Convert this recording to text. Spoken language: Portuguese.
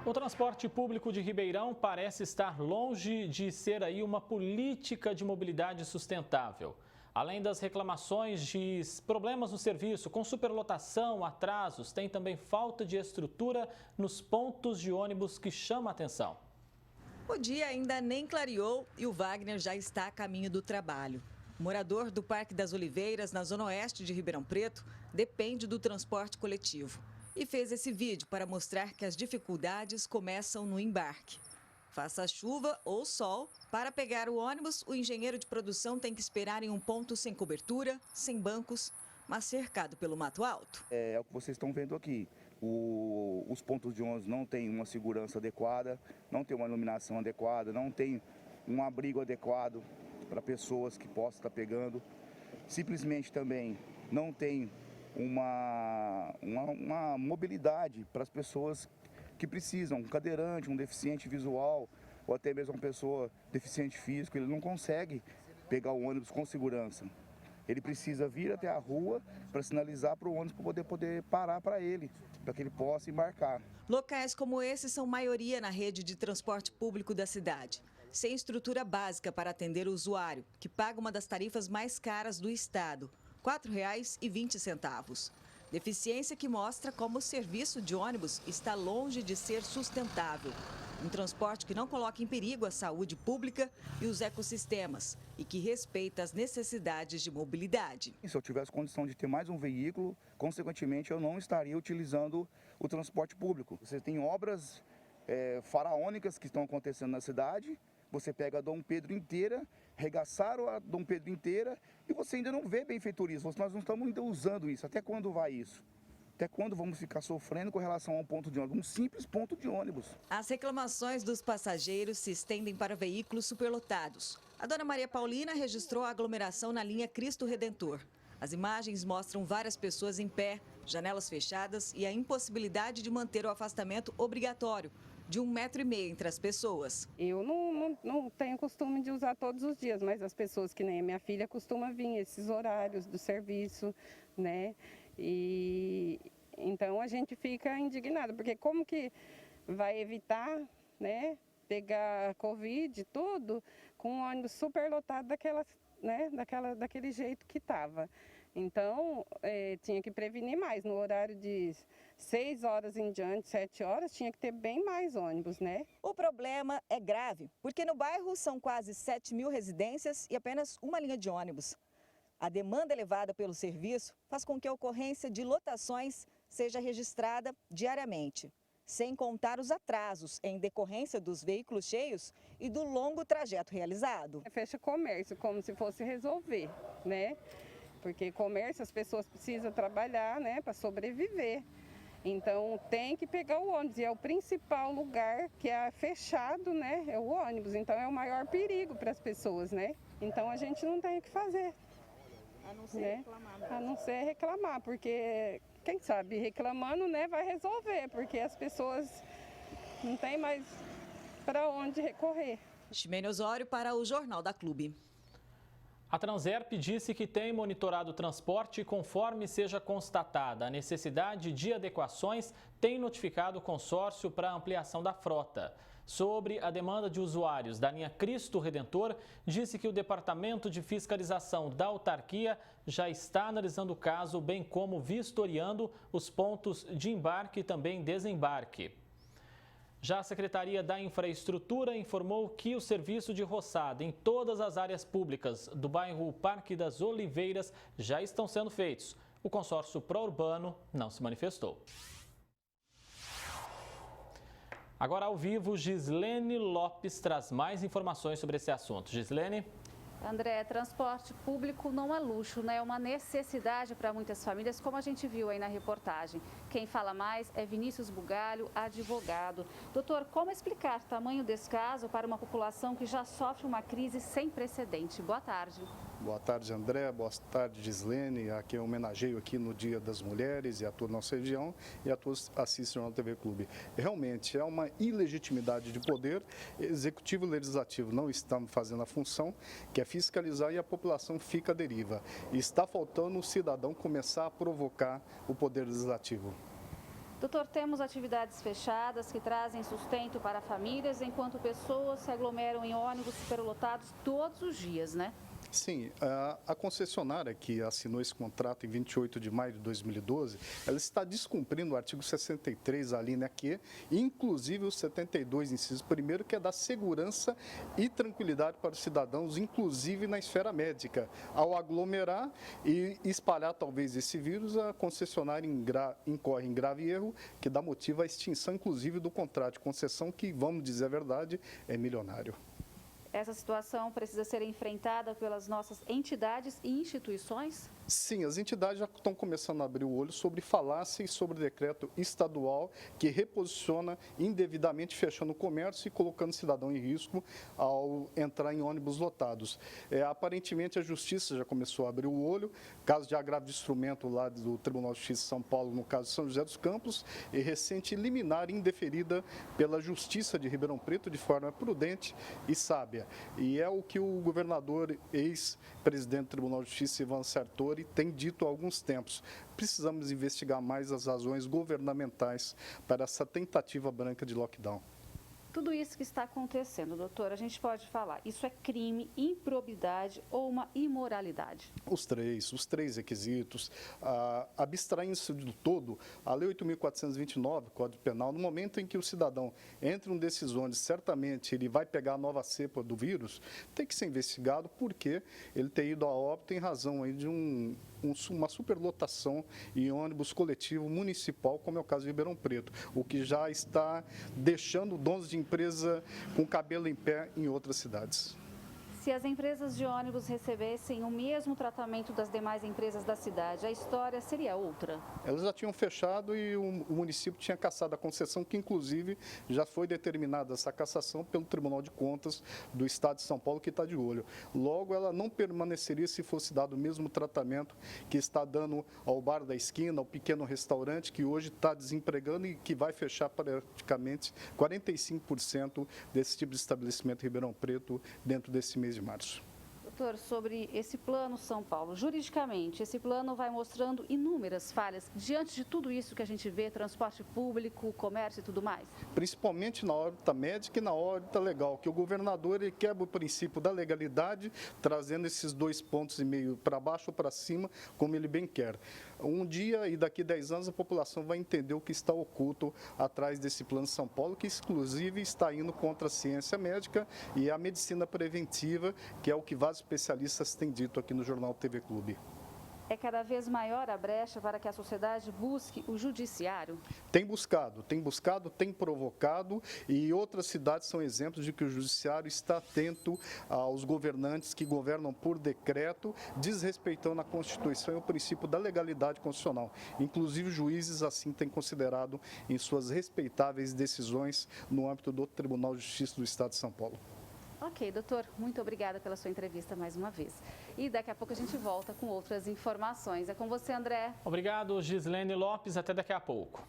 O transporte público de Ribeirão parece estar longe de ser aí uma política de mobilidade sustentável. Além das reclamações de problemas no serviço, com superlotação, atrasos, tem também falta de estrutura nos pontos de ônibus que chama a atenção. O dia ainda nem clareou e o Wagner já está a caminho do trabalho. Morador do Parque das Oliveiras, na zona oeste de Ribeirão Preto, depende do transporte coletivo. E fez esse vídeo para mostrar que as dificuldades começam no embarque. Faça chuva ou sol, para pegar o ônibus, o engenheiro de produção tem que esperar em um ponto sem cobertura, sem bancos, mas cercado pelo mato alto. É o que vocês estão vendo aqui. Os pontos de ônibus não têm uma segurança adequada, não tem uma iluminação adequada, não tem um abrigo adequado para pessoas que possam estar pegando. Simplesmente também não tem uma mobilidade para as pessoas que precisam, um cadeirante, um deficiente visual ou até mesmo uma pessoa deficiente físico, ele não consegue pegar o ônibus com segurança. Ele precisa vir até a rua para sinalizar para o ônibus para poder parar para ele, para que ele possa embarcar. Locais como esse são maioria na rede de transporte público da cidade, sem estrutura básica para atender o usuário, que paga uma das tarifas mais caras do estado, R$ 4,20. Deficiência que mostra como o serviço de ônibus está longe de ser sustentável. Um transporte que não coloca em perigo a saúde pública e os ecossistemas e que respeita as necessidades de mobilidade. Se eu tivesse condição de ter mais um veículo, consequentemente eu não estaria utilizando o transporte público. Você tem obras faraônicas que estão acontecendo na cidade. Você pega a Dom Pedro inteira, regaçaram a Dom Pedro inteira e você ainda não vê benfeitorias. Nós não estamos ainda usando isso. Até quando vai isso? Até quando vamos ficar sofrendo com relação a um ponto de ônibus, um simples ponto de ônibus? As reclamações dos passageiros se estendem para veículos superlotados. A dona Maria Paulina registrou a aglomeração na linha Cristo Redentor. As imagens mostram várias pessoas em pé, janelas fechadas e a impossibilidade de manter o afastamento obrigatório de 1,5 metro entre as pessoas. Eu não tenho costume de usar todos os dias, mas as pessoas que nem a minha filha costumam vir esses horários do serviço, né? E então a gente fica indignado, porque como que vai evitar, né, pegar Covid e tudo com um ônibus superlotado daquele jeito que estava. Então, tinha que prevenir mais. No horário de 6 horas em diante, 7 horas, tinha que ter bem mais ônibus, né? O problema é grave, porque no bairro são quase 7.000 residências e apenas uma linha de ônibus. A demanda elevada pelo serviço faz com que a ocorrência de lotações seja registrada diariamente, sem contar os atrasos em decorrência dos veículos cheios e do longo trajeto realizado. Fecha comércio como se fosse resolver, né? Porque comércio as pessoas precisam trabalhar, né, para sobreviver. Então tem que pegar o ônibus e é o principal lugar que é fechado, né, é o ônibus. Então é o maior perigo para as pessoas, né? Então a gente não tem o que fazer. A não ser reclamar. A não ser reclamar, porque quem sabe reclamando, né, vai resolver, porque as pessoas não têm mais para onde recorrer. Ximene Osório para o Jornal da Clube. A Transerp disse que tem monitorado o transporte e, conforme seja constatada a necessidade de adequações, tem notificado o consórcio para a ampliação da frota. Sobre a demanda de usuários da linha Cristo Redentor, disse que o Departamento de Fiscalização da Autarquia já está analisando o caso, bem como vistoriando os pontos de embarque e também desembarque. Já a Secretaria da Infraestrutura informou que o serviço de roçada em todas as áreas públicas do bairro Parque das Oliveiras já estão sendo feitos. O consórcio pró-urbano não se manifestou. Agora ao vivo, Gislene Lopes traz mais informações sobre esse assunto. Gislene? André, transporte público não é luxo, né? É uma necessidade para muitas famílias, como a gente viu aí na reportagem. Quem fala mais é Vinícius Bugalho, advogado. Doutor, como explicar o tamanho desse caso para uma população que já sofre uma crise sem precedente? Boa tarde. Boa tarde, André. Boa tarde, Gislene. A quem eu homenageio aqui no Dia das Mulheres e a toda a nossa região e a todos que assistem ao TV Clube. Realmente é uma ilegitimidade de poder. Executivo e Legislativo não estão fazendo a função, que é fiscalizar, e a população fica à deriva. E está faltando o cidadão começar a provocar o Poder Legislativo. Doutor, temos atividades fechadas que trazem sustento para famílias, enquanto pessoas se aglomeram em ônibus superlotados todos os dias, né? Sim, a concessionária que assinou esse contrato em 28 de maio de 2012, ela está descumprindo o artigo 63, a linha Q, inclusive o 72, inciso 1º, que é da segurança e tranquilidade para os cidadãos, inclusive na esfera médica. Ao aglomerar e espalhar talvez esse vírus, a concessionária incorre em grave erro, que dá motivo à extinção, inclusive, do contrato de concessão, que, vamos dizer a verdade, é milionário. Essa situação precisa ser enfrentada pelas nossas entidades e instituições? Sim, as entidades já estão começando a abrir o olho sobre falácia e sobre o decreto estadual que reposiciona indevidamente, fechando o comércio e colocando o cidadão em risco ao entrar em ônibus lotados. Aparentemente, a Justiça já começou a abrir o olho, caso de agravo de instrumento lá do Tribunal de Justiça de São Paulo, no caso de São José dos Campos, e recente liminar indeferida pela Justiça de Ribeirão Preto de forma prudente e sábia. E é o que o governador, ex-presidente do Tribunal de Justiça, Ivan Sartori, tem dito há alguns tempos. Precisamos investigar mais as razões governamentais para essa tentativa branca de lockdown. Tudo isso que está acontecendo, doutor, a gente pode falar, isso é crime, improbidade ou uma imoralidade? Os três requisitos, abstraindo-se do todo, a Lei 8.429, Código Penal, no momento em que o cidadão entra em um desses ônibus, certamente ele vai pegar a nova cepa do vírus, tem que ser investigado porque ele tem ido a óbito em razão aí de uma superlotação em ônibus coletivo municipal, como é o caso de Ribeirão Preto, o que já está deixando donos de empresa com cabelo em pé em outras cidades. Se as empresas de ônibus recebessem o mesmo tratamento das demais empresas da cidade, a história seria outra? Elas já tinham fechado e o município tinha cassado a concessão, que inclusive já foi determinada essa cassação pelo Tribunal de Contas do Estado de São Paulo, que está de olho. Logo, ela não permaneceria se fosse dado o mesmo tratamento que está dando ao bar da esquina, ao pequeno restaurante, que hoje está desempregando e que vai fechar praticamente 45% desse tipo de estabelecimento em Ribeirão Preto dentro desse mês de março. Doutor, sobre esse plano São Paulo, juridicamente, esse plano vai mostrando inúmeras falhas diante de tudo isso que a gente vê, transporte público, comércio e tudo mais? Principalmente na órbita médica e na órbita legal, que o governador ele quebra o princípio da legalidade, trazendo esses 2,5 pontos para baixo ou para cima, como ele bem quer. Um dia e daqui a 10 anos a população vai entender o que está oculto atrás desse plano São Paulo, que inclusive está indo contra a ciência médica e a medicina preventiva, que é o que vários especialistas têm dito aqui no Jornal TV Clube. É cada vez maior a brecha para que a sociedade busque o judiciário? Tem buscado, tem provocado, e outras cidades são exemplos de que o judiciário está atento aos governantes que governam por decreto, desrespeitando a Constituição e o princípio da legalidade constitucional. Inclusive, juízes assim têm considerado em suas respeitáveis decisões no âmbito do Tribunal de Justiça do Estado de São Paulo. Ok, doutor, muito obrigada pela sua entrevista mais uma vez. E daqui a pouco a gente volta com outras informações. É com você, André. Obrigado, Gislene Lopes. Até daqui a pouco.